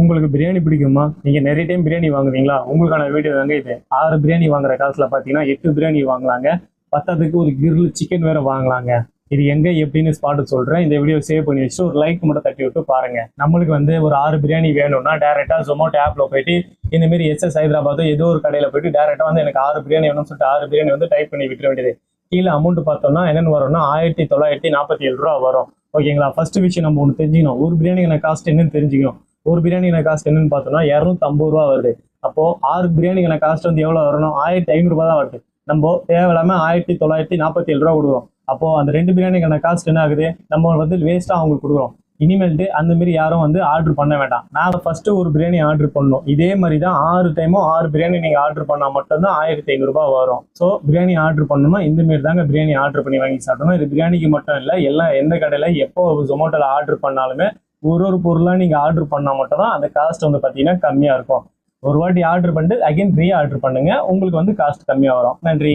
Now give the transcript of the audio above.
உங்களுக்கு பிரியாணி பிடிக்குமா? நீங்க நிறைய டைம் பிரியாணி வாங்குவீங்களா? உங்களுக்கான வீடியோ தாங்க இது. 6 பிரியாணி வாங்குற காசுல பார்த்தீங்கன்னா 8 பிரியாணி வாங்கலாங்க. பத்தாததுக்கு ஒரு கிரில் சிக்கன் வேற வாங்கலாங்க. இது எங்க எப்படின்னு ஸ்பாட் சொல்றேன். இந்த வீடியோ சேவ் பண்ணி வச்சுட்டு ஒரு லைக் மட்டும் தட்டி விட்டு பாருங்க. நம்மளுக்கு வந்து ஒரு 6 பிரியாணி வேணும்னா டைரக்டா Zomato ஆப்ல போயிட்டு இந்த மாதிரி SS ஹைதராபாத்தோ ஏதோ ஒரு கடையில போயிட்டு டைரக்டா வந்து எனக்கு 6 பிரியாணி வேணும்னு சொல்லிட்டு 6 பிரியாணி வந்து டைப் பண்ணி விட்டுற வேண்டியது. கீழே அமௌண்ட் பார்த்தோம்னா என்னென்னு வரும்னா 1947 ரூபா வரும். ஓகேங்களா? ஃபர்ஸ்ட் விஷயம் நம்ம ஒன்று தெரிஞ்சுக்கணும். ஒரு பிரியாணிக்கான காஸ்ட் என்னன்னு தெரிஞ்சுக்கணும். ஒரு பிரியாணிக்கான காஸ்ட் என்னன்னு பார்த்தோம்னா 250 ரூபா வருது. அப்போ 6 பிரியாணிக்கான காஸ்ட் வந்து எவ்வளவு வரணும்? 1500 ரூபாய் தான் வருது. நம்ம தேவையில்லாம 1947 ரூபா கொடுக்குறோம். அப்போ அந்த 2 பிரியாணிக்கான காஸ்ட் என்ன ஆகுது? நம்ம வந்து வேஸ்டா அவங்களுக்கு கொடுக்குறோம். இனிமேல்ட்டு அந்த மாதிரி யாரும் வந்து ஆர்டர் பண்ண வேண்டாம். நான் ஃபர்ஸ்ட் ஒரு பிரியாணி ஆர்டர் பண்ணணும். இதே மாதிரி தான் 6 டைமும் 6 பிரியாணி நீங்க ஆர்டர் பண்ணா மட்டும்தான் 1500 ரூபாய் வரும். ஸோ பிரியாணி ஆர்டர் பண்ணணும்னா இந்த மாதிரி தாங்க பிரியாணி ஆர்டர் பண்ணி வாங்கி சாப்பிடணும். இது பிரியாணிக்கு மட்டும் இல்லை, எல்லாம் எந்த கடையில எப்போ Zomatoல ஆர்டர் பண்ணாலுமே ஒரு பொருளாக நீங்க ஆர்டர் பண்ணா மட்டும் தான் அந்த காஸ்ட் வந்து பார்த்தீங்கன்னா கம்மியா இருக்கும். ஒரு வாட்டி ஆர்டர் பண்ணிட்டு அகைன் ரீ ஆர்டர் பண்ணுங்க, உங்களுக்கு வந்து காஸ்ட் கம்மியா வரும். நன்றி.